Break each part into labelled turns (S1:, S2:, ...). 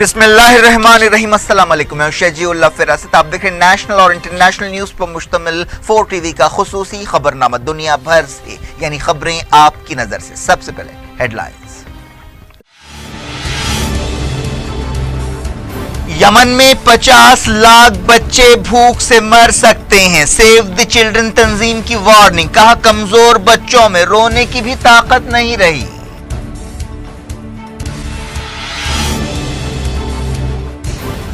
S1: بسم اللہ الرحمن الرحیم۔ السلام علیکم، میں شجیع اللہ فراست۔ آپ دیکھ رہے ہیں نیشنل اور انٹرنیشنل نیوز پر مشتمل 4 ٹی وی کا خصوصی خبرنامہ دنیا بھر سے، یعنی خبریں آپ کی نظر سے۔ سب سے پہلے ہیڈ لائنز۔ یمن میں 50 لاکھ بچے بھوک سے مر سکتے ہیں، سیو دی چلڈرن تنظیم کی وارننگ۔ کہا کمزور بچوں میں رونے کی بھی طاقت نہیں رہی۔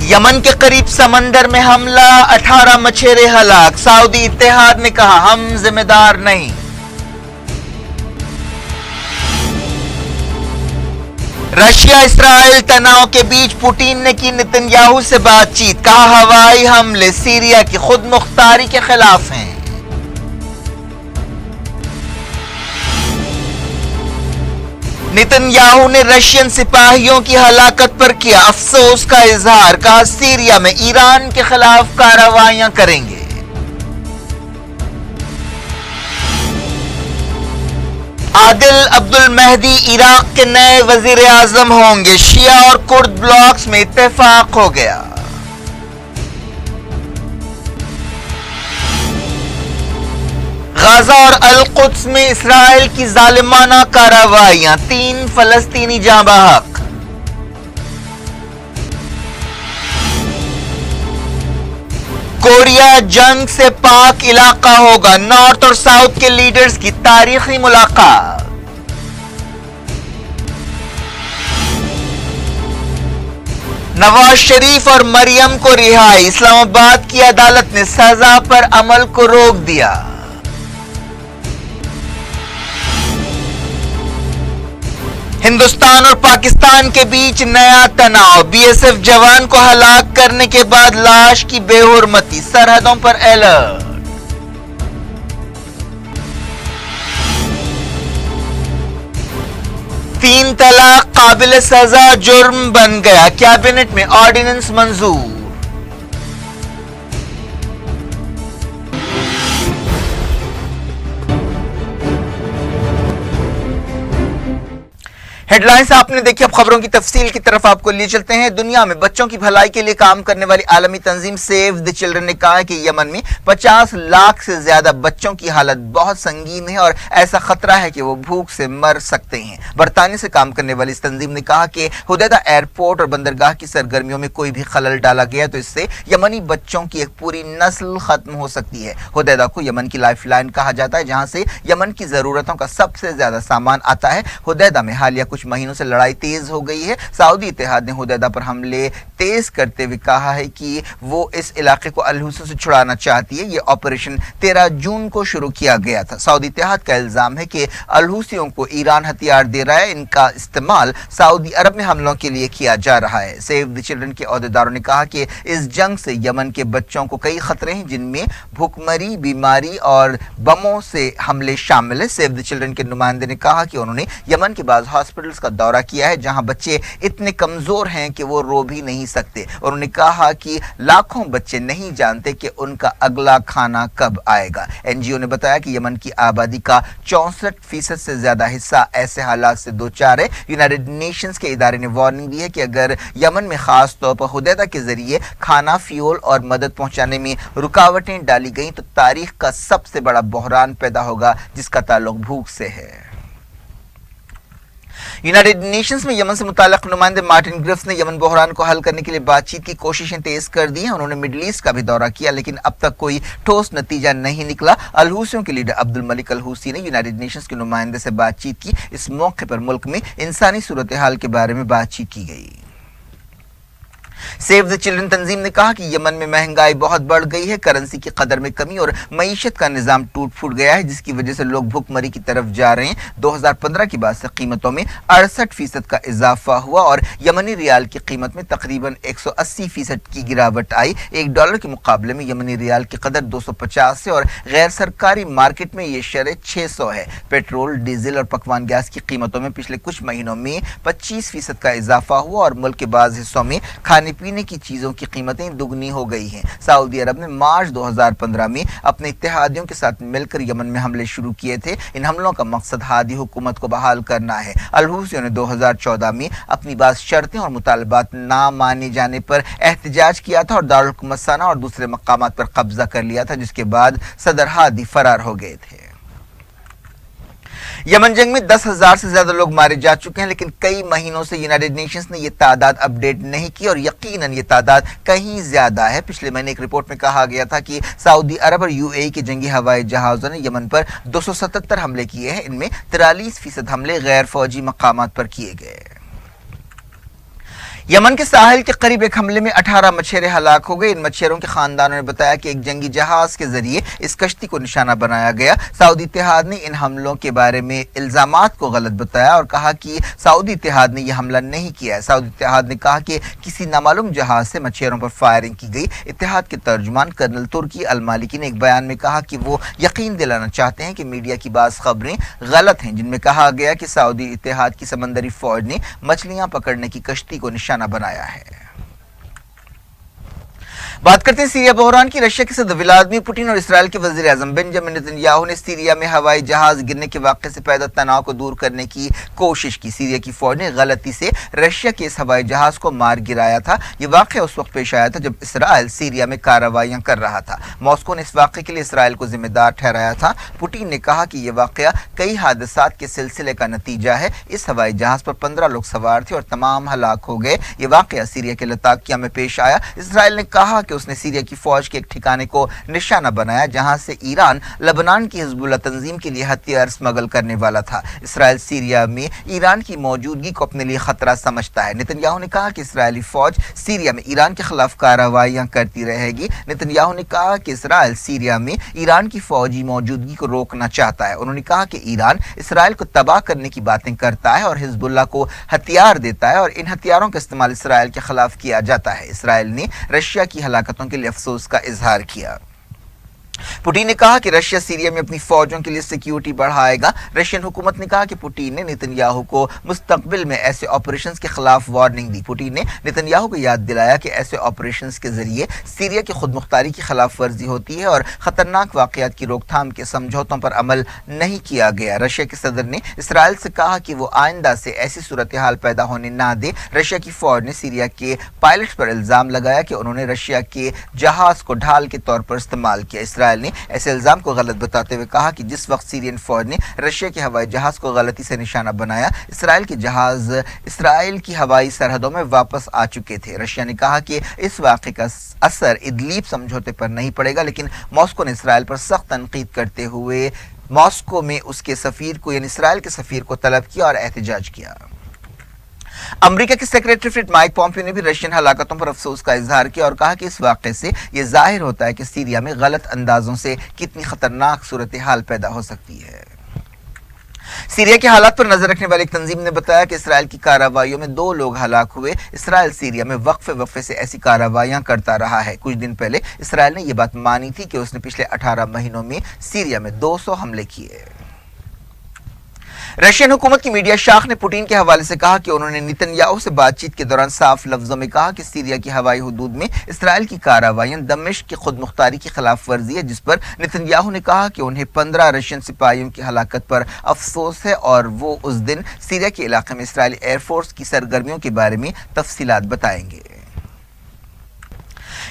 S1: یمن کے قریب سمندر میں حملہ، 18 مچھیرے ہلاک۔ سعودی اتحاد نے کہا ہم ذمہ دار نہیں۔ رشیا اسرائیل تناؤ کے بیچ پوٹین نے کی نتن یاہو سے بات چیت۔ کہا ہوائی حملے سیریا کی خود مختاری کے خلاف ہیں۔ نتن یاہو نے رشین سپاہیوں کی ہلاکت پر کیا افسوس کا اظہار۔ کہا سیریا میں ایران کے خلاف کارروائیاں کریں گے۔ عادل عبد المہدی عراق کے نئے وزیر اعظم ہوں گے، شیعہ اور کرد بلاکس میں اتفاق ہو گیا۔ غزہ اور القدس میں اسرائیل کی ظالمانہ کارروائیاں، 3 فلسطینی جاں بحق۔ کوریا جنگ سے پاک علاقہ ہوگا، نارتھ اور ساؤتھ کے لیڈرز کی تاریخی ملاقات۔ نواز شریف اور مریم کو رہائی، اسلام آباد کی عدالت نے سزا پر عمل کو روک دیا۔ ہندوستان اور پاکستان کے بیچ نیا تناؤ، بی ایس ایف جوان کو ہلاک کرنے کے بعد لاش کی بے حرمتی، سرحدوں پر الرٹ۔ 3 طلاق قابل سزا جرم بن گیا، کیبنٹ میں آرڈیننس منظور۔ ہیڈ لائنز آپ نے دیکھی، اب خبروں کی تفصیل کی طرف آپ کو لیے چلتے ہیں۔ دنیا میں بچوں کی بھلائی کے لیے کام کرنے والی عالمی تنظیم سیو دی چلڈرن نے کہا ہے کہ یمن میں 50 لاکھ سے زیادہ بچوں کی حالت بہت سنگین ہے اور ایسا خطرہ ہے کہ وہ بھوک سے مر سکتے ہیں۔ برطانیہ سے کام کرنے والی اس تنظیم نے کہا کہ حدیدہ ایئرپورٹ اور بندرگاہ کی سرگرمیوں میں کوئی بھی خلل ڈالا گیا تو اس سے یمنی بچوں کی ایک پوری نسل ختم ہو سکتی ہے۔ حدیدہ کو یمن کی لائف لائن کہا جاتا ہے، جہاں سے یمن کی ضرورتوں کا سب سے زیادہ سامان آتا ہے۔ حدیدہ میں حالیہ کچھ مہینوں سے لڑائی تیز ہو گئی ہے۔ سعودی اتحاد نے حدیدہ پر حملے تیز کرتے ہوئے کہا ہے کہ وہ اس علاقے کو الحوثیوں سے چھڑانا چاہتی ہے۔ یہ آپریشن 13 جون کو شروع کیا گیا تھا۔ سعودی اتحاد کا الزام ہے کہ الحوثیوں کو ایران ہتھیار دے رہا ہے، ان کا استعمال سعودی عرب میں حملوں کے لیے کیا جا رہا ہے۔ سیو دی چلڈرن کے عہدیداروں نے کہا کہ اس جنگ سے یمن کے بچوں کو کئی خطرے ہیں، جن میں بھوکمری، بیماری اور بموں سے حملے شامل ہیں۔ سیو دی چلڈرن کے نمائندے نے کہا کہ انہوں نے یمن کے بعض ہاسپٹلز کا دورہ کیا ہے جہاں بچے اتنے کمزور ہیں کہ وہ رو بھی نہیں سکتے۔ انہوں نے کہا کہ لاکھوں بچے نہیں جانتے کہ ان کا اگلا کھانا کب آئے گا۔ این جی او نے بتایا کہ یمن کی آبادی کا 64% سے زیادہ حصہ ایسے حالات سے دوچار ہے۔ یونائیٹڈ نیشنز کے ادارے نے وارننگ دی ہے کہ اگر یمن میں خاص طور پر حدیدہ کے ذریعے کھانا، فیول اور مدد پہنچانے میں رکاوٹیں ڈالی گئیں تو تاریخ کا سب سے بڑا بحران پیدا ہوگا جس کا تعلق بھوک سے ہے۔ یونائیٹڈ نیشنز میں یمن سے متعلق نمائندے مارٹن گرفٹس نے یمن بحران کو حل کرنے کے لیے بات چیت کی کوششیں تیز کر دی ہیں۔ انہوں نے مڈل ایسٹ کا بھی دورہ کیا لیکن اب تک کوئی ٹھوس نتیجہ نہیں نکلا۔ الحوثیوں کے لیڈر عبد الملک الحوثی نے یونائیٹڈ نیشنز کے نمائندے سے بات چیت کی۔ اس موقع پر ملک میں انسانی صورتحال کے بارے میں بات چیت کی گئی۔ سیو دی چلڈرن تنظیم نے کہا کہ یمن میں مہنگائی بہت بڑھ گئی ہے، کرنسی کی قدر میں کمی اور معیشت کا نظام ٹوٹ پھوٹ گیا ہے، جس کی وجہ سے لوگ بھوک مری کی طرف جا رہے ہیں۔ 2015 کے بعد سے قیمتوں میں 68% کا اضافہ ہوا اور یمنی ریال کی قیمت میں تقریباً 180% کی گراوٹ آئی۔ $1 کے مقابلے میں یمنی ریال کی قدر 250 ہے اور غیر سرکاری مارکیٹ میں یہ شرح 600 ہے۔ پیٹرول، ڈیزل اور پکوان گیس کی قیمتوں میں پچھلے کچھ مہینوں میں 25% کا اضافہ ہوا اور ملک کے بعض حصوں میں کھانے یعنی پینے کی چیزوں کی قیمتیں دگنی ہو گئی ہیں۔ سعودی عرب نے مارچ 2015 میں اپنے اتحادیوں کے ساتھ مل کر یمن میں حملے شروع کیے تھے۔ ان حملوں کا مقصد ہادی حکومت کو بحال کرنا ہے۔ الحوثیوں نے 2014 میں اپنی بعض شرطیں اور مطالبات نہ مانے جانے پر احتجاج کیا تھا اور دارالحکومت صنعا اور دوسرے مقامات پر قبضہ کر لیا تھا، جس کے بعد صدر ہادی فرار ہو گئے تھے۔ یمن جنگ میں 10,000 سے زیادہ لوگ مارے جا چکے ہیں، لیکن کئی مہینوں سے یونائیٹڈ نیشنز نے یہ تعداد اپ ڈیٹ نہیں کی اور یقیناً یہ تعداد کہیں زیادہ ہے۔ پچھلے مہینے ایک رپورٹ میں کہا گیا تھا کہ سعودی عرب اور UAE کے جنگی ہوائی جہازوں نے یمن پر 277 حملے کیے ہیں۔ ان میں 43% حملے غیر فوجی مقامات پر کیے گئے۔ یمن کے ساحل کے قریب ایک حملے میں 18 مچھیرے ہلاک ہو گئے۔ ان مچھیروں کے خاندانوں نے بتایا کہ ایک جنگی جہاز کے ذریعے اس کشتی کو نشانہ بنایا گیا۔ سعودی اتحاد نے ان حملوں کے بارے میں الزامات کو غلط بتایا اور کہا کہ سعودی اتحاد نے یہ حملہ نہیں کیا ہے۔ سعودی اتحاد نے کہا کہ کسی نامعلوم جہاز سے مچھیروں پر فائرنگ کی گئی۔ اتحاد کے ترجمان کرنل ترکی المالکی نے ایک بیان میں کہا کہ وہ یقین دلانا چاہتے ہیں کہ میڈیا کی بعض خبریں غلط ہیں، جن میں کہا گیا کہ سعودی اتحاد کی سمندری فوج نے مچھلیاں پکڑنے کی کشتی کو نشانہ بنایا ہے۔ بات کرتے ہیں سیریا بحران کی۔ رشیا کے صدر ولادیمیر پوٹن اور اسرائیل کے وزیر اعظم بنجامن نتنیاہو نے سیریا میں ہوائی جہاز گرنے کے واقعے سے پیدا تناؤ کو دور کرنے کی کوشش کی۔ سیریا کی فوج نے غلطی سے رشیا کے اس ہوائی جہاز کو مار گرایا تھا۔ یہ واقعہ اس وقت پیش آیا تھا جب اسرائیل سیریا میں کارروائیاں کر رہا تھا۔ ماسکو نے اس واقعے کے لیے اسرائیل کو ذمہ دار ٹھہرایا تھا۔ پوٹن نے کہا کہ یہ واقعہ کئی حادثات کے سلسلے کا نتیجہ ہے۔ اس ہوائی جہاز پر 15 لوگ سوار تھے اور تمام ہلاک ہو گئے۔ یہ واقعہ سیریا کے لتاکیہ میں پیش آیا۔ اسرائیل نے کہا کہ اس نے سیریا کی فوج کے ایک ٹھکانے کو نشانہ بنایا جہاں سے ایران لبنان کی حزب اللہ تنظیم کے لیے ہتھیار اسمگل کرنے والا تھا۔ اسرائیل سیریا میں ایران کی موجودگی کو اپنے لیے خطرہ سمجھتا ہے۔ نتنیاہو نے کہا کہ اسرائیلی فوج سیریا میں ایران کے خلاف کارروائیاں کرتی رہے گی۔ نتنیاہو نے کہا کہ اسرائیل سیریا میں ایران کی فوجی موجودگی کو روکنا چاہتا ہے۔ انہوں نے کہا کہ ایران اسرائیل کو تباہ کرنے کی باتیں کرتا ہے اور حزب اللہ کو ہتھیار دیتا ہے اور ان ہتھیاروں کا استعمال اسرائیل کے خلاف کیا جاتا ہے۔ اسرائیل نے رشیا کی ہلاکتوں کے لیے افسوس کا اظہار کیا۔ پوٹن نے کہا کہ رشیا سیریا میں اپنی فوجوں کے لیے سیکیورٹی بڑھائے گا۔ رشین حکومت نے کہا کہ پوٹن نے نتنیاہو کو مستقبل میں ایسے آپریشنز کے خلاف وارننگ دی۔ پوٹن نے نتنیاہو کو یاد دلایا کہ ایسے آپریشنز کے ذریعے سیریا کی خود مختاری کی خلاف ورزی ہوتی ہے اور خطرناک واقعات کی روک تھام کے سمجھوتوں پر عمل نہیں کیا گیا۔ رشیا کے صدر نے اسرائیل سے کہا کہ وہ آئندہ سے ایسی صورتحال پیدا ہونے نہ دے۔ رشیا کی فوج نے سیریا کے پائلٹس پر الزام لگایا کہ انہوں نے رشیا کے جہاز کو ڈھال کے طور پر استعمال کیا۔ اسرائیل نے ایسے الزام کو غلط بتاتے ہوئے کہا کہ جس وقت سیرین فوج نے رشیا کے ہوائی جہاز کو غلطی سے نشانہ بنایا، اسرائیل کے جہاز اسرائیل کی ہوائی سرحدوں میں واپس آ چکے تھے۔ رشیا نے کہا کہ اس واقعے کا اثر ادلیب سمجھوتے پر نہیں پڑے گا، لیکن ماسکو نے اسرائیل پر سخت تنقید کرتے ہوئے ماسکو میں اس کے سفیر کو یعنی اسرائیل کے سفیر کو طلب کیا اور احتجاج کیا۔ امریکہ کے سیکریٹری اسٹیٹ مائک پومپیو نے بھی رشین ہلاکتوں پر افسوس کا اظہار کیا اور کہا کہ اس واقعے سے یہ ظاہر ہوتا ہے کہ سیریا میں غلط اندازوں سے کتنی خطرناک صورتحال پیدا ہو سکتی ہے۔ سیریا کے حالات پر نظر رکھنے والی ایک تنظیم نے بتایا کہ اسرائیل کی کارروائیوں میں 2 لوگ ہلاک ہوئے۔ اسرائیل سیریا میں وقفے سے ایسی کارروائیاں کرتا رہا ہے۔ کچھ دن پہلے اسرائیل نے یہ بات مانی تھی کہ اس نے پچھلے 18 مہینوں میں سیریا میں 200 حملے کیے۔ رشین حکومت کی میڈیا شاخ نے پوٹن کے حوالے سے کہا کہ انہوں نے نتنیاہو سے بات چیت کے دوران صاف لفظوں میں کہا کہ سیریا کی ہوائی حدود میں اسرائیل کی کارروائیاں دمشق کی خود مختاری کی خلاف ورزی ہے، جس پر نتنیاہو نے کہا کہ انہیں 15 رشین سپاہیوں کی ہلاکت پر افسوس ہے اور وہ اس دن سیریا کے علاقے میں اسرائیلی ایئر فورس کی سرگرمیوں کے بارے میں تفصیلات بتائیں گے۔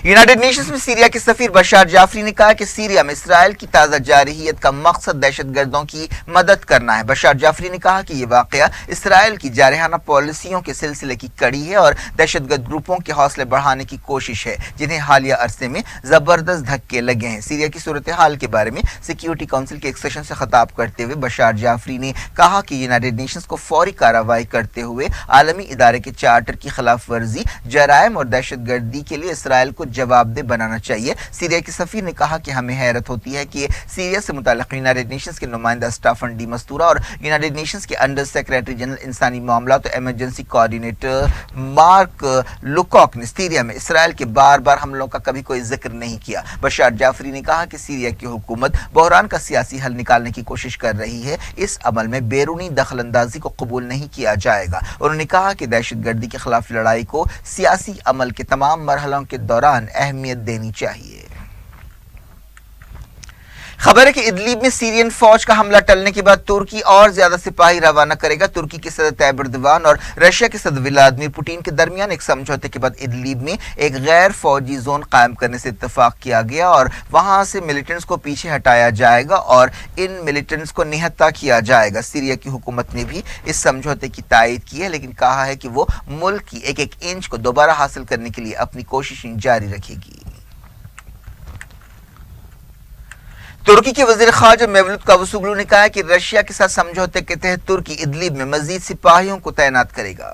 S1: یونائیٹڈ نیشنز میں سیریا کے سفیر بشار جعفری نے کہا کہ سیریا میں اسرائیل کی تازہ جارحیت کا مقصد دہشت گردوں کی مدد کرنا ہے۔ بشار جعفری نے کہا کہ یہ واقعہ اسرائیل کی جارحانہ پالیسیوں کے سلسلے کی کڑی ہے اور دہشت گرد گروپوں کے حوصلے بڑھانے کی کوشش ہے جنہیں حالیہ عرصے میں زبردست دھکے لگے ہیں۔ سیریا کی صورتحال کے بارے میں سیکیورٹی کونسل کے ایک سیشن سے خطاب کرتے ہوئے بشار جعفری نے کہا کہ یونائیٹڈ نیشنز کو فوری کارروائی کرتے ہوئے عالمی ادارے کے چارٹر کی خلاف ورزی، جرائم اور دہشت گردی کے لیے اسرائیل کو जवाब दे बनाना चाहिए। सीरिया के सफीर ने कहा कि हमें हैरत होती है कि सीरिया से मुताल्लिक़ यूनाइटेड नेशंस के नुमाइंदा स्टाफन डी मस्तूरा और यूनाइटेड नेशंस के अंडर सेक्रेटरी जनरल इंसानी मामलात और एमरजेंसी कोऑर्डिनेटर मार्क लुकॉक ने सीरिया में इसराइल के बार बार हमलों का कभी कोई जिक्र नहीं किया। बशार जाफरी ने कहा कि सीरिया की हुकूमत बहरान का सियासी हल निकालने की कोशिश कर रही है, इस अमल में बैरूनी दखल अंदाजी को कबूल नहीं किया जाएगा। उन्होंने कहा कि दहशतगर्दी के खिलाफ लड़ाई को सियासी अमल के तमाम मरहलों के दौरान अहमियत देनी चाहिए। खबर है कि इदलिब में सीरियन फौज का हमला टलने के बाद तुर्की और ज्यादा सिपाही रवाना करेगा। तुर्की के सदर तैयब एर्दोगान और रशिया के सदर व्लादिमीर पुतिन के दरमियान एक समझौते के बाद इदलिब में एक गैर फौजी जोन कायम करने से इत्तेफाक किया गया और वहां से मिलिटेंट्स को पीछे हटाया जाएगा और इन मिलिटेंट्स को निहत्ता किया जाएगा। सीरिया की हुकूमत ने भी इस समझौते की तायद की है, लेकिन कहा है कि वो मुल्क की एक एक इंच को दोबारा हासिल करने के लिए अपनी कोशिशें जारी रखेगी। तुर्की के वजीर खारजा मेवलूद कावुसोग्लू ने कहा कि रशिया के साथ समझौते के तहत तुर्की इदलिब में मजीद सिपाहियों को तैनात करेगा।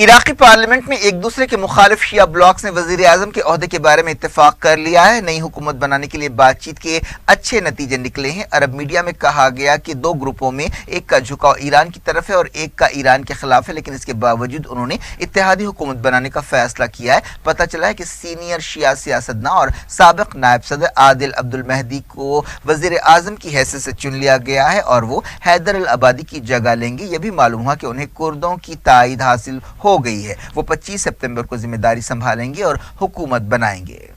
S1: इराकी पार्लियामेंट में एक दूसरे के मुखालिफ शिया ब्लॉक्स ने वजीर आजम के ओहदे के बारे में इत्तेफाक कर लिया है। नई हुकूमत बनाने के लिए बातचीत के अच्छे नतीजे निकले हैं। अरब मीडिया में कहा गया कि दो ग्रुपों में एक का झुकाव ईरान की तरफ है और एक का ईरान के खिलाफ है, लेकिन इसके बावजूद उन्होंने इत्तेहादी हुकूमत बनाने का फैसला किया है। पता चला है कि सीनियर शिया सियासतदान और साबिक नायब सदर आदिल अब्दुल मेहदी को वजीर आजम की हैसियत से चुन लिया गया है और वो हैदर अल अबादी की जगह लेंगे। यह भी मालूम हुआ कि उन्हें कुर्दों की तायद हासिल हो गई है। वो 25 सितंबर को जिम्मेदारी संभालेंगे और हुकूमत बनाएंगे।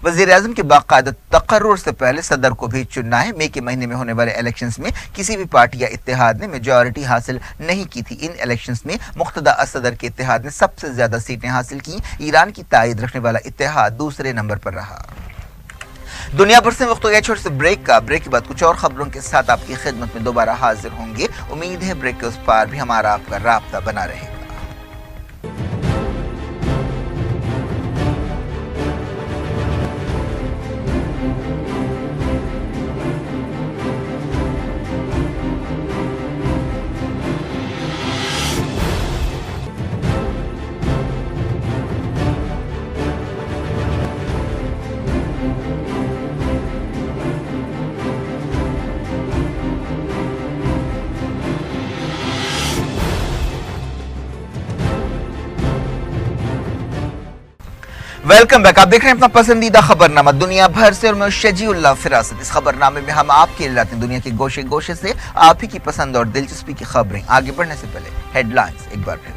S1: वजीर आजम के बाकायदा तकर्रुर से पहले सदर को भी चुनना है। मई के महीने में होने वाले इलेक्शंस में किसी भी पार्टी या इत्तेहाद ने मेजॉरिटी हासिल नहीं की थी। इन इलेक्शंस में मुख्तदा असदर के इत्तेहाद ने सबसे ज्यादा सीटें हासिल की। ईरान की तायद रखने वाला इत्तेहाद दूसरे नंबर पर रहा। दुनिया भर से वक्त हो गया छोटे से ब्रेक का। ब्रेक के बाद कुछ और खबरों के साथ आपकी खिदमत में दोबारा हाजिर होंगे। उम्मीद है ब्रेक के उस पार भी हमारा आपका राब्ता बना रहेगा। Welcome back. आप देख रहे हैं अपना पसंदीदा खबरनामा दुनिया भर से और मैं शजीउल्लाह फिरासत। इस खबरनामे में हम आपके लिए लाते हैं दुनिया के गोशे गोशे से आप ही की पसंद और दिलचस्पी की खबरें। आगे बढ़ने से पहले हेडलाइंस एक बार फिर।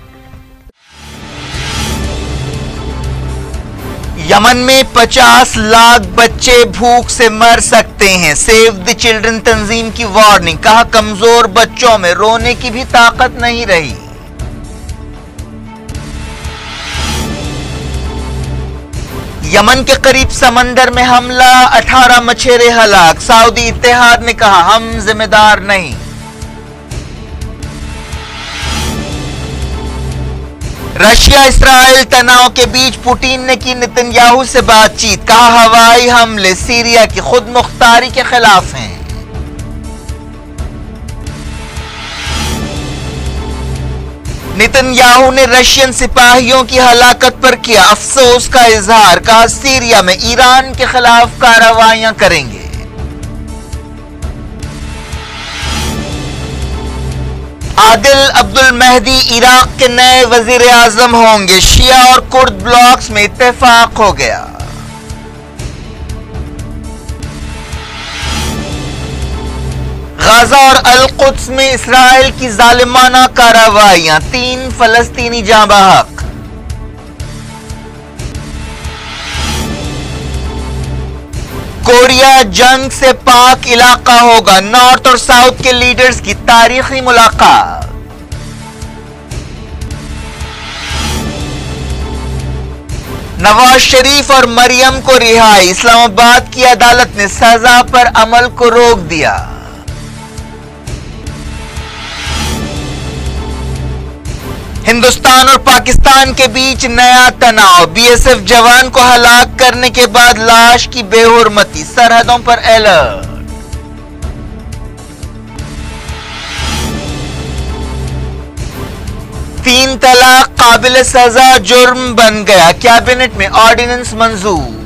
S1: यमन में 50 लाख बच्चे भूख से मर सकते हैं। सेव द चिल्ड्रन तंजीम की वार्निंग। कहा कमजोर बच्चों में रोने की भी ताकत नहीं रही। यमन के करीब समंदर में हमला, 18 मछेरे हलाक। सऊदी इत्तेहाद ने कहा हम जिम्मेदार नहीं। रशिया इस्राइल तनाव के बीच पुतिन ने की नेतन्याहू से बातचीत। कहा हवाई हमले सीरिया की खुद मुख्तारी के खिलाफ हैं। नेतन्याहू ने रशियन सिपाहियों की हलाकत पर किया अफसोस का इजहार। कहा सीरिया में ईरान के खिलाफ कार्रवाइयां करेंगे। आदिल अब्दुल मेहदी इराक के नए वजीर आजम होंगे। शिया और कुर्द ब्लॉक्स में इत्तेफाक हो गया। गाजा और अल कुद्स में इसराइल की जालिमाना कार्रवाइयां, 3 फलस्तीनी जाँ बहक। कोरिया जंग से पाक इलाका होगा। नॉर्थ और साउथ के लीडर्स की तारीखी मुलाकात। नवाज शरीफ और मरियम को रिहाई। इस्लामाबाद की अदालत ने सजा पर अमल को रोक दिया। हिंदुस्तान और पाकिस्तान के बीच नया तनाव। बीएसएफ जवान को हलाक करने के बाद लाश की बेहुरमती। सरहदों पर अलर्ट। तीन तलाक काबिल सजा जुर्म बन गया, कैबिनेट में ऑर्डिनेंस मंजूर।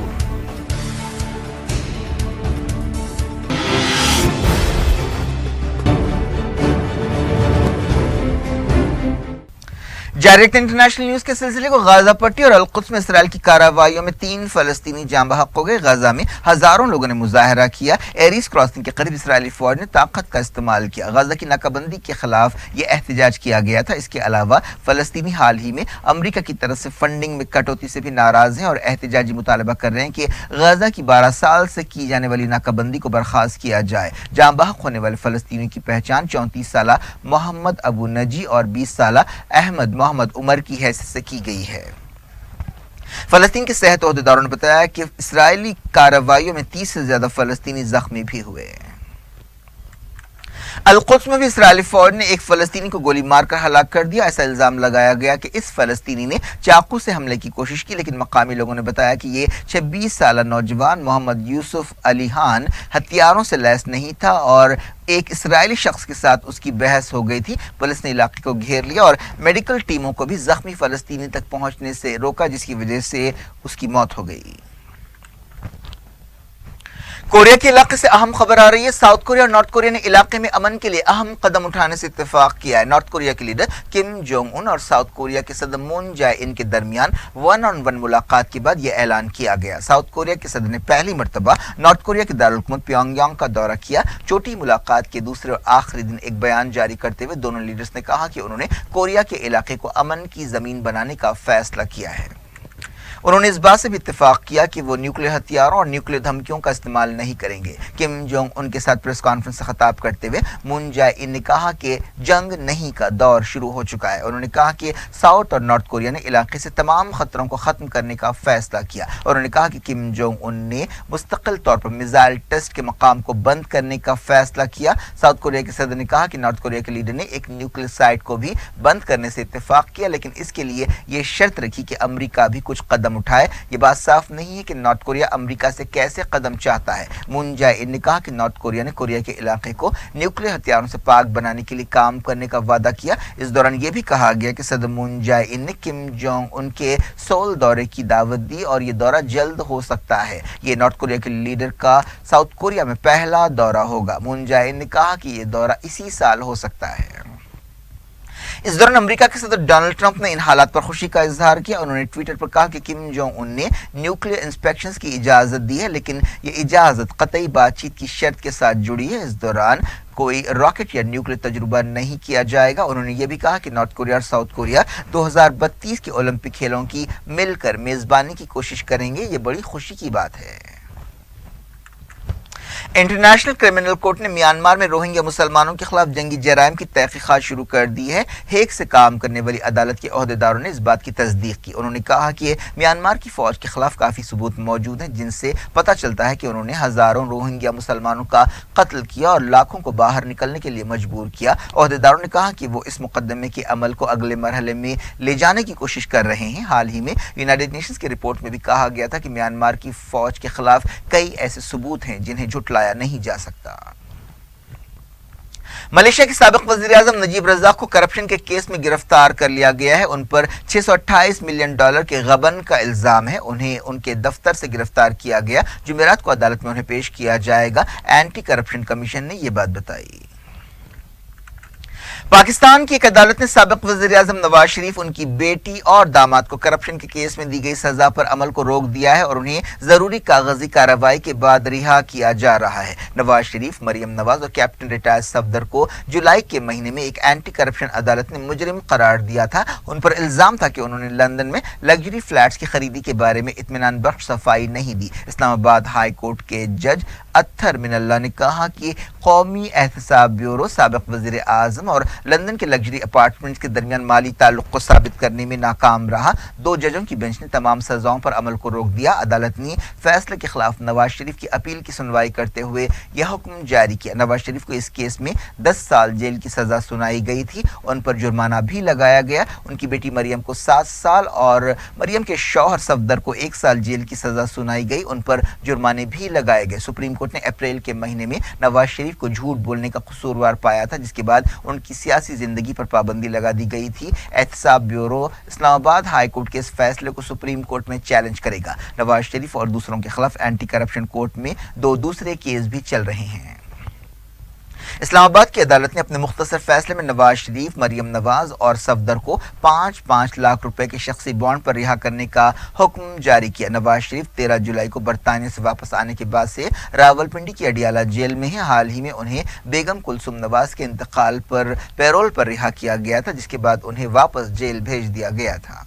S1: जारी इंटरनेशनल न्यूज के सिलसिले को गाजा पट्टी और अल-कुद्स में इसराइल की कार्रवाइयों में 3 फलस्तीनी जान बहक हो गए। गाजा में हजारों लोगों ने मुजाहरा किया। एरीज क्रॉसिंग के करीब इसराइली फौज ने ताकत का इस्तेमाल किया। गाजा की नाकाबंदी के खिलाफ ये एहतजाज किया गया था। इसके अलावा फलस्तीनी हाल ही में अमरीका की तरफ से फंडिंग में कटौती से भी नाराज हैं और एहतजाजी मुतालबा कर रहे हैं कि गाजा की 12 साल से की जाने वाली नाकाबंदी को बर्खास्त किया जाए। जान बहक होने वाले फलस्तीनियों की पहचान 34 साल मोहम्मद अबू नजी और 20 साल अहमद मोहम्मद उमर की हैसियत से की गई है। फलस्तीन के सेहत ओहदेदारों ने बताया कि इसराइली कार्रवाइयों में 30 से ज्यादा फलस्तीनी जख्मी भी हुए। अल-कुद्स में भी इसराइली फौज ने एक फलस्तीनी को गोली मारकर हलाक कर दिया। ऐसा इल्जाम लगाया गया कि इस फलस्तीनी ने चाकू से हमले की कोशिश की, लेकिन मकामी लोगों ने बताया कि ये 26 साल नौजवान मोहम्मद यूसुफ अली खान हथियारों से लैस नहीं था और एक इसराइली शख्स के साथ उसकी बहस हो गई थी। पुलिस ने इलाके को घेर लिया और मेडिकल टीमों को भी जख्मी फलस्तीनी तक पहुंचने से रोका, जिसकी वजह से उसकी मौत हो गई। कोरिया के इलाके से अहम खबर आ रही है। साउथ कोरिया और नॉर्थ कोरिया ने इलाके में अमन के लिए अहम कदम उठाने से इत्तेफाक किया है। नॉर्थ कोरिया के लीडर किम जोंग उन और साउथ कोरिया के सदर मून जाए इन के दरमियान 1-on-1 मुलाकात के बाद यह ऐलान किया गया। साउथ कोरिया के सदर ने पहली मर्तबा नॉर्थ कोरिया के दारुल हुकूमत प्योंगयांग का दौरा किया। छोटी मुलाकात के दूसरे और आखिरी दिन एक बयान जारी करते हुए दोनों लीडर्स ने कहा कि उन्होंने कोरिया के इलाके को अमन की जमीन बनाने का फैसला किया है। उन्होंने इस बात से भी इत्तेफाक किया कि वो न्यूक्लियर हथियारों और न्यूक्लियर धमकियों का इस्तेमाल नहीं करेंगे। किम जोंग उनके साथ प्रेस कॉन्फ्रेंस से खिताब करते हुए मून जाए इन ने कहा कि जंग नहीं का दौर शुरू हो चुका है। उन्होंने कहा कि साउथ और नॉर्थ कोरिया ने इलाके से तमाम खतरों को खत्म करने का फैसला किया। उन्होंने कहा कि किम जोंग उन ने मुस्तकिल तौर पर मिसाइल टेस्ट के मकाम को बंद करने का फैसला किया। साउथ कोरिया के सदर ने कहा कि नॉर्थ कोरिया के लीडर ने एक न्यूक्लियर साइट को भी बंद करने से इत्तेफाक किया, लेकिन इसके लिए ये शर्त रखी कि अमरीका भी कुछ कदम उठाए। ये बात साफ नहीं है कि नॉर्थ कोरिया अमेरिका से कैसे कदम चाहता है। मून जाए-इन ने कहा कि नॉर्थ कोरिया ने कोरिया के इलाके को न्यूक्लियर हथियारों से पाक बनाने के लिए काम करने का वादा किया। इस दौरान यह भी कहा गया कि सदर मून जाए-इन ने किम जोंग उनके सोल दौरे की दावत दी और ये दौरा जल्द हो सकता है। ये नॉर्थ कोरिया के लीडर का साउथ कोरिया में पहला दौरा होगा। मून जाए-इन ने कहा कि यह दौरा इसी साल हो सकता है। इस दौरान अमेरिका के सदर डोनाल्ड ट्रंप ने इन हालात पर खुशी का इजहार किया। उन्होंने ट्विटर पर कहा कि किम जोंग उन ने न्यूक्लियर इंस्पेक्शंस की इजाजत दी है, लेकिन ये इजाजत कतई बातचीत की शर्त के साथ जुड़ी है। इस दौरान कोई रॉकेट या न्यूक्लियर तजुर्बा नहीं किया जाएगा। उन्होंने ये भी कहा कि नॉर्थ कोरिया और साउथ कोरिया 2032 के ओलंपिक खेलों की मिलकर मेजबानी की कोशिश करेंगे। ये बड़ी खुशी की बात है। इंटरनेशनल क्रिमिनल कोर्ट ने म्यांमार में रोहिंग्या मुसलमानों के खिलाफ जंगी जराइम की तहकीकात शुरू कर दी है। हेग से काम करने वाली अदालत के ओहदेदारों ने इस बात की तस्दीक की। उन्होंने कहा कि म्यांमार की फौज के खिलाफ काफी सबूत मौजूद हैं, जिनसे पता चलता है कि उन्होंने हजारों रोहिंग्या मुसलमानों का कत्ल किया और लाखों को बाहर निकलने के लिए मजबूर किया। ओहदेदारों ने कहा कि वो इस मुकदमे के अमल को अगले मरहले में ले जाने की कोशिश कर रहे हैं। हाल ही में यूनाइटेड नेशंस की रिपोर्ट में भी कहा गया था कि म्यांमार की फौज के खिलाफ कई ऐसे सबूत हैं जिन्हें झुटलाया नहीं जा सकता। मलेशिया के साबिक वजीर आजम नजीब रजाक को करप्शन के केस में गिरफ्तार कर लिया गया है। उन पर $628 मिलियन के गबन का इल्जाम है। उन्हें उनके दफ्तर से गिरफ्तार किया गया। जुमेरात को अदालत में उन्हें पेश किया जाएगा। एंटी करप्शन कमीशन ने यह बात बताई। पाकिस्तान की एक अदालत ने साबिक वज़ीर आज़म नवाज शरीफ, उनकी बेटी और दामाद को करप्शन के केस में दी गई सजा पर अमल को रोक दिया है और उन्हें जरूरी कागजी कार्रवाई के बाद रिहा किया जा रहा है। नवाज शरीफ, मरियम नवाज और कैप्टन रिटायर्ड सफदर को जुलाई के महीने में एक एंटी करप्शन अदालत ने मुजरिम करार दिया था। उन पर इल्जाम था कि उन्होंने लंदन में लग्जरी फ्लैट्स की खरीदी के बारे में इत्मीनान बख्श सफाई नहीं दी। इस्लामाबाद हाई कोर्ट के जज अत्थर मिनल्ला ने कहा कि कौमी एहतसाब ब्यूरो साबिक वज़ीर आज़म और लंदन के लग्जरी अपार्टमेंट्स के दरमियान माली ताल्लुक को साबित करने में नाकाम रहा। 2 जजों की बेंच ने तमाम सजाओं पर अमल को रोक दिया। अदालत ने फैसले के खिलाफ नवाज शरीफ की अपील की सुनवाई करते हुए यह हुक्म जारी किया। नवाज शरीफ को इस केस में 10 साल जेल की सजा सुनाई गई थी। उन पर जुर्माना भी लगाया गया। उनकी बेटी मरियम को 7 साल और मरियम के शौहर सफदर को 1 साल जेल की सजा सुनाई गई। उन पर जुर्माने भी लगाए गए। सुप्रीम कोर्ट कोर्ट ने अप्रैल के महीने में नवाज शरीफ को झूठ बोलने का कसूरवार पाया था, जिसके बाद उनकी सियासी जिंदगी पर पाबंदी लगा दी गई थी। एहतसाब ब्यूरो इस्लामाबाद हाई कोर्ट के इस फैसले को सुप्रीम कोर्ट में चैलेंज करेगा। नवाज शरीफ और दूसरों के खिलाफ एंटी करप्शन कोर्ट में 2 दूसरे केस भी चल रहे हैं। इस्लामाबाद की अदालत ने अपने मुख्तसर फैसले में नवाज शरीफ, मरियम नवाज और सफदर को 5-5 लाख रुपए के शख्सी बॉन्ड पर रिहा करने का हुक्म जारी किया। नवाज शरीफ 13 जुलाई को बरतानिया से वापस आने के बाद से रावलपिंडी की अडियाला जेल में हैं। हाल ही में उन्हें बेगम कुलसुम नवाज के इंतकाल पर पैरोल पर रिहा किया गया था, जिसके बाद उन्हें वापस जेल भेज दिया गया था।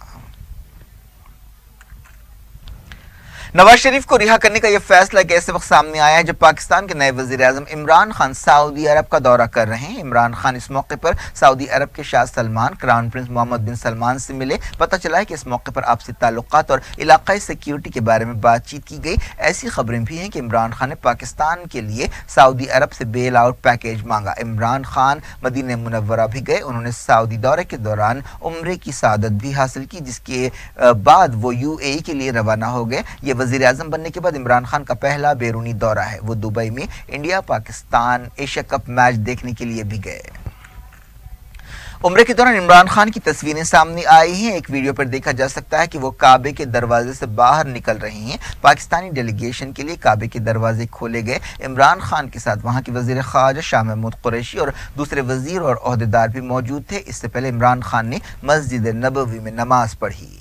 S1: नवाज शरीफ को रिहा करने का यह फैसला एक ऐसे वक्त सामने आया है जब पाकिस्तान के नए वजीर आजम इमरान खान सऊदी अरब का दौरा कर रहे हैं। इमरान खान इस मौके पर सऊदी अरब के शाह सलमान, क्राउन प्रिंस मोहम्मद बिन सलमान से मिले। पता चला है कि इस मौके पर आपसी ताल्लुकात और इलाकाई सिक्योरिटी के बारे में बातचीत की गई। ऐसी खबरें भी हैं कि इमरान खान ने पाकिस्तान के लिए सऊदी अरब से बेल आउट पैकेज मांगा। इमरान खान मदीना मुनव्वरा भी गए। उन्होंने सऊदी दौरे के दौरान उम्रे की सआदत भी हासिल की, जिसके बाद वो UAE के लिए रवाना हो गए। ये वजीर आजम बनने के बाद इमरान खान का पहला बैरूनी दौरा है। वो दुबई में India Pakistan Asia cup match देखने के लिए भी गए। उम्रे के दौरान इमरान खान की तस्वीरें सामने आई हैं। एक वीडियो पर देखा जा सकता है कि वो काबे के दरवाजे से बाहर निकल रहे हैं। पाकिस्तानी डेलीगेशन के लिए काबे के दरवाजे खोले गए। इमरान खान के साथ वहां के वजीर खारजा शाह महमूद कुरैशी और दूसरे वजीर और ओहदेदार भी मौजूद थे। इससे पहले इमरान खान ने मस्जिद नबवी में नमाज पढ़ी।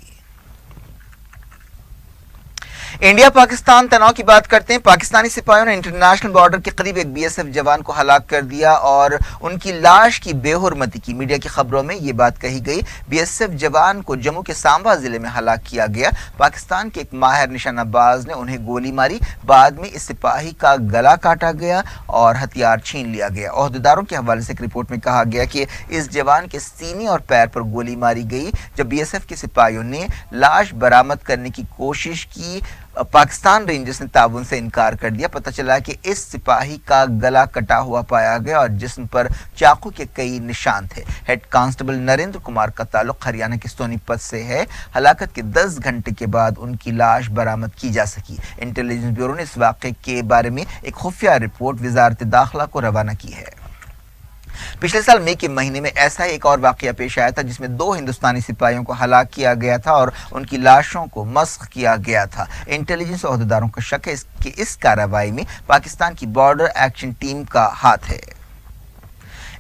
S1: इंडिया पाकिस्तान तनाव की बात करते हैं। पाकिस्तानी सिपाहियों ने इंटरनेशनल बॉर्डर के करीब एक BSF जवान को हलाक कर दिया और उनकी लाश की बेहुरमती की। मीडिया की खबरों में ये बात कही गई। BSF जवान को जम्मू के सांबा जिले में हलाक किया गया। पाकिस्तान के एक माहिर निशानाबाज ने उन्हें गोली मारी। बाद में इस सिपाही का गला काटा गया और हथियार छीन लिया गया। ओहदेदारों के हवाले से एक रिपोर्ट में कहा गया कि इस जवान के सीने और पैर पर गोली मारी गई। जब BSF के सिपाहियों ने लाश बरामद करने की कोशिश की, पाकिस्तान रेंजर्स ने ताउन से इनकार कर दिया। पता चला कि इस सिपाही का गला कटा हुआ पाया गया और जिस्म पर चाकू के कई निशान थे। हेड कांस्टेबल नरेंद्र कुमार का ताल्लुक हरियाणा के सोनीपत से है। हलाकत के 10 घंटे के बाद उनकी लाश बरामद की जा सकी। इंटेलिजेंस ब्यूरो ने इस वाक़े के बारे में एक खुफिया रिपोर्ट वजारत दाखिला को रवाना की है। पिछले साल मई के महीने में ऐसा ही एक और वाकया पेश आया था, जिसमें 2 हिंदुस्तानी सिपाहियों को हलाक किया गया था और उनकी लाशों को मस्ख किया गया था। इंटेलिजेंस ओहदेदारों का शक है कि इस कार्रवाई में पाकिस्तान की बॉर्डर एक्शन टीम का हाथ है।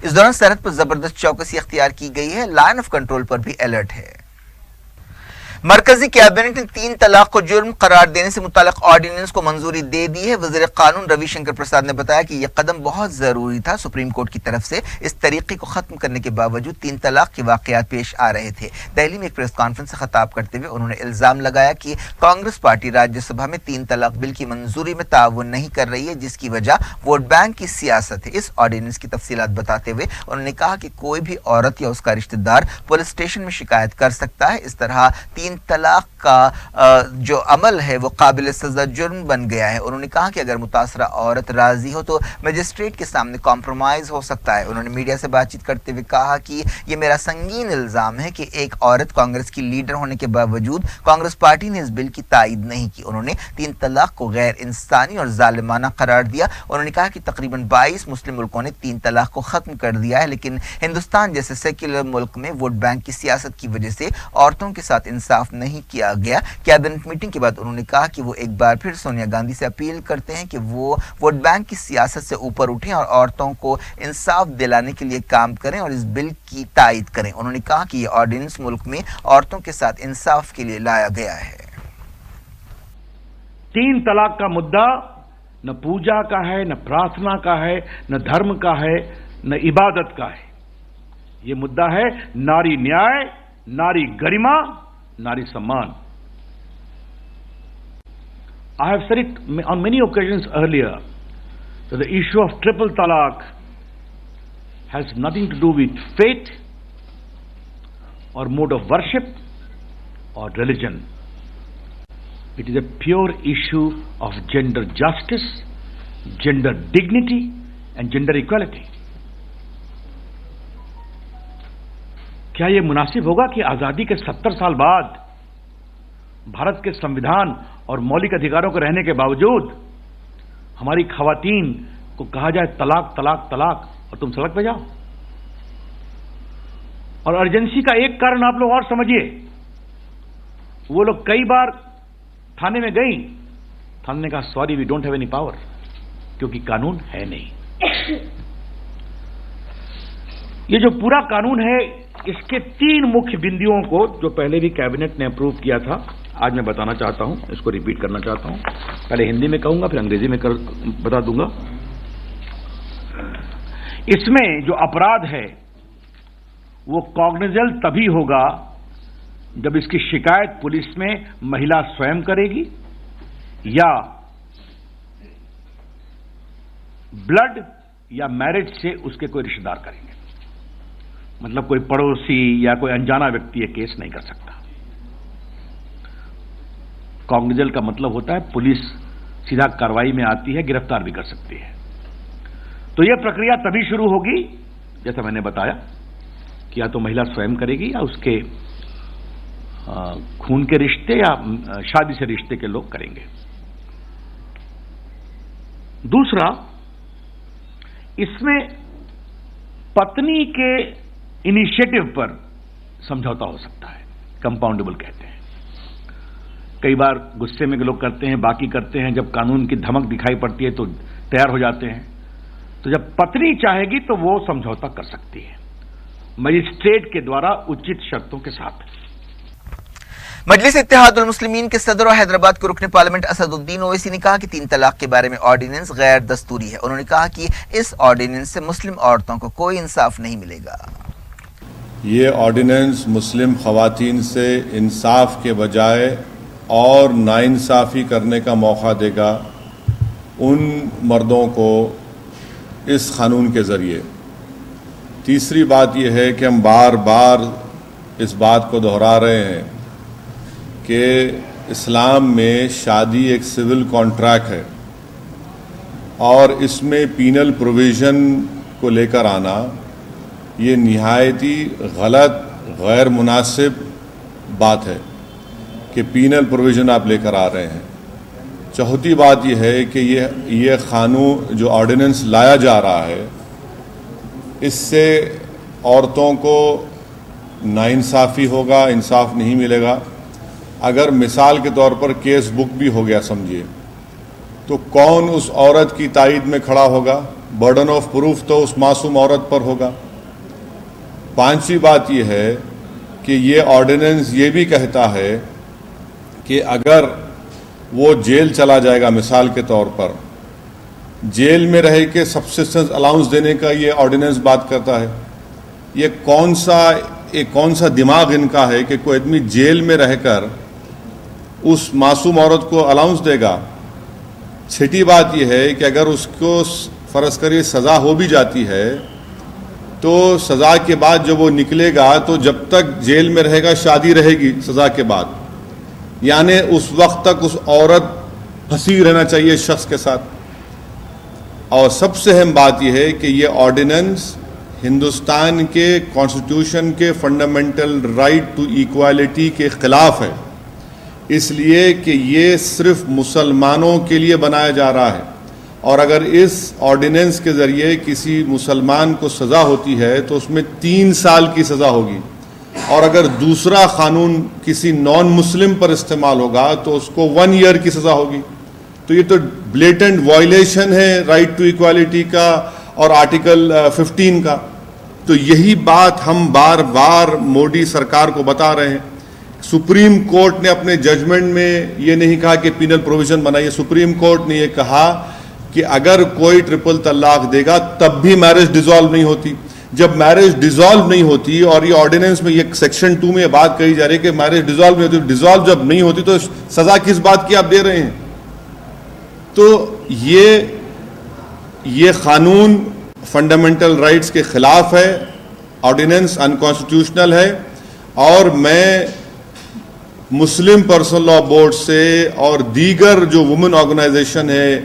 S1: इस दौरान सरहद पर जबरदस्त चौकसी अख्तियार की गई है। लाइन ऑफ कंट्रोल पर भी अलर्ट है। मरकजी कैबिनेट ने 3 तलाक को जुर्म करार देने से मुताल्लिक ऑर्डिनेंस को मंजूरी दे दी है। वज़ीर कानून रविशंकर प्रसाद ने बताया कि यह कदम बहुत जरूरी था। सुप्रीम कोर्ट की तरफ से इस तरीके को खत्म करने के बावजूद 3 तलाक के वाकयात पेश आ रहे थे। दिल्ली में एक प्रेस कॉन्फ्रेंस से खिताब करते हुए उन्होंने इल्जाम लगाया कि कांग्रेस पार्टी राज्यसभा में 3 तलाक बिल की मंजूरी में ताउन नहीं कर रही है, जिसकी वजह वोट बैंक की सियासत है। इस ऑर्डिनेंस की तफसीलात बताते हुए उन्होंने कहा कि कोई भी औरत या उसका रिश्तेदार पुलिस स्टेशन में शिकायत कर सकता है। इस तरह 3 तलाक का जो अमल है वो काबिल सजा जुर्म बन गया है। उन्होंने कहा कि अगर मुतासरा औरत राजी हो तो मजिस्ट्रेट के सामने कॉम्प्रोमाइज हो सकता है। उन्होंने मीडिया से बातचीत करते हुए कहा कि ये मेरा संगीन इल्जाम है कि एक औरत कांग्रेस की लीडर होने के बावजूद कांग्रेस पार्टी ने इस बिल की तायद नहीं की। उन्होंने 3 तलाक को गैर इंसानी और जालिमाना करार दिया। उन्होंने कहा कि तकरीबन 22 मुस्लिम मुल्कों ने 3 तलाक को खत्म कर दिया है, लेकिन हिंदुस्तान जैसे सेक्युलर मुल्क में वोट बैंक की सियासत की वजह से औरतों के साथ इंसाफ नहीं किया गया। कैबिनेट मीटिंग के बाद उन्होंने कहा कि वो एक बार फिर सोनिया गांधी से अपील करते हैं कि वो वोट बैंक की सियासत से ऊपर उठें और औरतों को इंसाफ दिलाने के लिए काम करें और इस बिल की तायद करें। उन्होंने कहा कि ये ऑर्डिनेंस मुल्क में औरतों के साथ इंसाफ के लिए लाया गया है।
S2: 3 तलाक का मुद्दा न पूजा का है, न प्रार्थना का है, न धर्म का है, न इबादत का है। यह मुद्दा है नारी न्याय, नारी गरिमा, नारी सम्मान। I have said it on many occasions earlier that the issue of triple talaq has nothing to do with faith or mode of worship or religion. It is a pure issue of gender justice, gender dignity and gender equality. क्या यह मुनासिब होगा कि आजादी के 70 साल बाद भारत के संविधान और मौलिक अधिकारों के रहने के बावजूद ہماری خواتین کو کہا جائے طلاق طلاق طلاق اور تم سڑک پہ جاؤ. اور ارجنسی کا ایک کارن آپ لوگ اور سمجھیے, وہ لوگ کئی بار تھانے میں گئی, تھانے نے کہا sorry we don't have any power, کیونکہ قانون ہے نہیں. یہ جو پورا قانون ہے اس کے 3 مکھ بندیوں کو جو پہلے بھی کیبنٹ نے اپروو کیا تھا, آج میں بتانا چاہتا ہوں, اس کو ریپیٹ کرنا چاہتا ہوں. پہلے ہندی میں کہوں گا پھر انگریزی میں بتا دوں گا. اس میں جو اپرادھ ہے وہ کاگنیزل تبھی ہوگا جب اس کی شکایت پولیس میں مہیلا سوئم کرے گی یا بلڈ یا میرج سے اس کے کوئی رشتہ دار کریں گے. مطلب کوئی پڑوسی یا کوئی انجانا ویکتی یہ کیس نہیں کر سکتا. کاگنیزل کا مطلب ہوتا ہے پولیس سیدھا کارروائی میں آتی ہے, گرفتار بھی کر سکتی ہے. تو یہ پرکریا تبھی شروع ہوگی جیسا میں نے بتایا کہ یا تو مہیلا سوئم کرے گی یا اس کے خون کے رشتے یا شادی سے رشتے کے لوگ کریں گے. دوسرا, اس میں پتنی کے انیشیٹو پر سمجھوتا ہو سکتا ہے, کمپاؤنڈیبل کہتے ہیں. کئی بار غصے میں لوگ کرتے ہیں, باقی کرتے ہیں, جب قانون کی دھمک دکھائی پڑتی ہے تو تیار ہو جاتے ہیں. تو جب پتنی چاہے گی تو وہ سمجھوتا کر سکتی ہے مجسٹریٹ کے دوارا اچت شرطوں کے ساتھ.
S1: مجلس اتحاد المسلمین کے صدر اور حیدرآباد کے رکن پارلیمنٹ اسد الدین اویسی نے کہا کہ 3 طلاق کے بارے میں آرڈیننس غیر دستوری ہے. انہوں نے کہا کہ اس آرڈیننس سے مسلم عورتوں کو کوئی انصاف نہیں ملے گا.
S3: یہ آرڈیننس مسلم خواتین سے انصاف کے بجائے اور ناانصافی کرنے کا موقع دے گا ان مردوں کو اس قانون کے ذریعے. تیسری بات یہ ہے کہ ہم بار بار اس بات کو دہرا رہے ہیں کہ اسلام میں شادی ایک سول کانٹریکٹ ہے اور اس میں پینل پروویژن کو لے کر آنا یہ نہایتی غلط غیر مناسب بات ہے کہ پینل پروویژن آپ لے کر آ رہے ہیں. چوتھی بات یہ ہے کہ یہ قانون جو آرڈیننس لایا جا رہا ہے اس سے عورتوں کو ناانصافی ہوگا, انصاف نہیں ملے گا. اگر مثال کے طور پر کیس بک بھی ہو گیا سمجھیے تو کون اس عورت کی تائید میں کھڑا ہوگا؟ برڈن آف پروف تو اس معصوم عورت پر ہوگا. پانچویں بات یہ ہے کہ یہ آرڈیننس یہ بھی کہتا ہے کہ اگر وہ جیل چلا جائے گا, مثال کے طور پر جیل میں رہ کے سبسسٹنس الاؤنس دینے کا یہ آرڈیننس بات کرتا ہے. یہ کون سا دماغ ان کا ہے کہ کوئی آدمی جیل میں رہ کر اس معصوم عورت کو الاؤنس دے گا. چھٹی بات یہ ہے کہ اگر اس کو فرض کریے سزا ہو بھی جاتی ہے تو سزا کے بعد جب وہ نکلے گا تو جب تک جیل میں رہے گا شادی رہے گی سزا کے بعد, یعنی اس وقت تک اس عورت پھنسی رہنا چاہیے اس شخص کے ساتھ. اور سب سے اہم بات یہ ہے کہ یہ آرڈیننس ہندوستان کے کانسٹیٹیوشن کے فنڈامنٹل رائٹ ٹو ایکوالٹی کے خلاف ہے, اس لیے کہ یہ صرف مسلمانوں کے لیے بنایا جا رہا ہے. اور اگر اس آرڈیننس کے ذریعے کسی مسلمان کو سزا ہوتی ہے تو اس میں 3 سال کی سزا ہوگی, اور اگر دوسرا قانون کسی نان مسلم پر استعمال ہوگا تو اس کو 1 ایئر کی سزا ہوگی. تو یہ تو بلیٹنٹ وائلیشن ہے رائٹ ٹو ایکوالٹی کا اور آرٹیکل 15 کا. تو یہی بات ہم بار بار مودی سرکار کو بتا رہے ہیں. سپریم کورٹ نے اپنے ججمنٹ میں یہ نہیں کہا کہ پینل پروویژن بنائیے, سپریم کورٹ نے یہ کہا کہ اگر کوئی ٹرپل طلاق دے گا تب بھی میرج ڈیزالو نہیں ہوتی. جب میرج ڈیزالو نہیں ہوتی, اور یہ آرڈیننس میں یہ سیکشن 2 میں یہ بات کہی جا رہی ہے کہ میرج ڈیزالو نہیں ہوتی, ڈیزالو جب نہیں ہوتی تو سزا کس بات کی آپ دے رہے ہیں؟ تو یہ قانون فنڈامنٹل رائٹس کے خلاف ہے, آرڈیننس انکانسٹیٹیوشنل ہے. اور میں مسلم پرسنل لا بورڈ سے اور دیگر جو وومن آرگنائزیشن ہے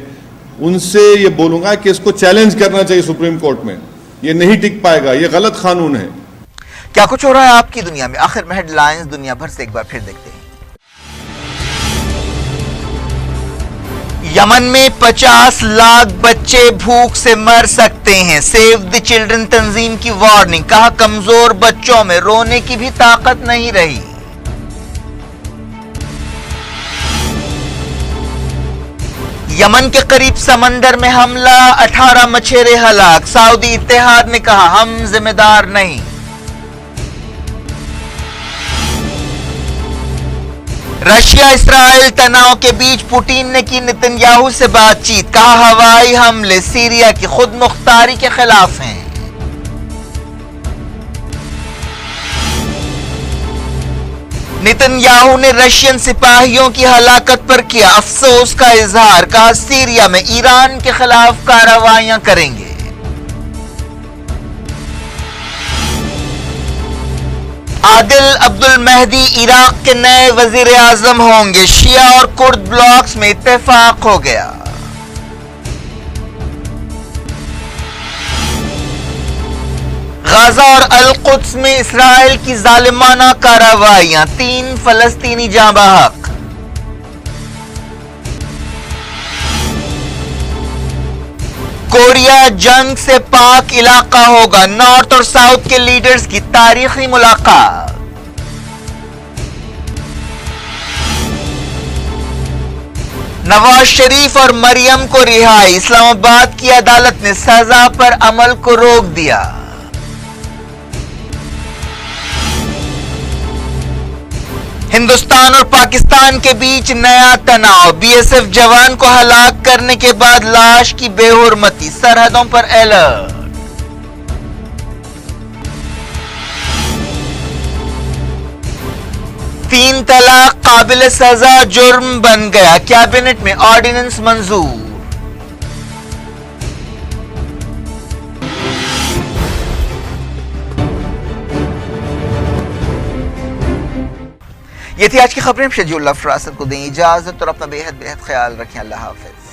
S3: ان سے یہ بولوں گا کہ اس کو چیلنج کرنا چاہیے سپریم کورٹ میں. یہ نہیں ٹک پائے گا, یہ غلط قانون ہے.
S1: کیا کچھ ہو رہا ہے آپ کی دنیا میں؟ آخر میں ہیڈ لائنز دنیا بھر سے ایک بار پھر دیکھتے ہیں. یمن میں 50 لاکھ بچے بھوک سے مر سکتے ہیں، سیو دی چلڈرن تنظیم کی وارننگ، کہا کمزور بچوں میں رونے کی بھی طاقت نہیں رہی۔ یمن کے قریب سمندر میں حملہ، 18 مچھیرے ہلاک، سعودی اتحاد نے کہا ہم ذمہ دار نہیں۔ رشیا اسرائیل تناؤ کے بیچ پوٹین نے کی نتن یاہو سے بات چیت، کہا ہوائی حملے سیریا کی خود مختاری کے خلاف ہیں۔ نتن یاہو نے رشین سپاہیوں کی ہلاکت پر کیا افسوس کا اظہار، کہا سیریا میں ایران کے خلاف کارروائیاں کریں گے۔ عادل عبد المہدی عراق کے نئے وزیر اعظم ہوں گے، شیعہ اور کرد بلاکس میں اتفاق ہو گیا۔ غزہ اور القدس میں اسرائیل کی ظالمانہ کارروائیاں، 3 فلسطینی جاں بحق۔ کوریا جنگ سے پاک علاقہ ہوگا، نارتھ اور ساؤتھ کے لیڈرز کی تاریخی ملاقات۔ نواز شریف اور مریم کو رہائی، اسلام آباد کی عدالت نے سزا پر عمل کو روک دیا۔ ہندوستان اور پاکستان کے بیچ نیا تناؤ، بی ایس ایف جوان کو ہلاک کرنے کے بعد لاش کی بے حرمتی، سرحدوں پر الرٹ۔ 3 طلاق قابل سزا جرم بن گیا، کیبنٹ میں آرڈیننس منظور۔ یہ تھی آج کی خبریں، شجی اللہ فراست کو دیں اجازت اور اپنا بے حد خیال رکھیں۔ اللہ حافظ۔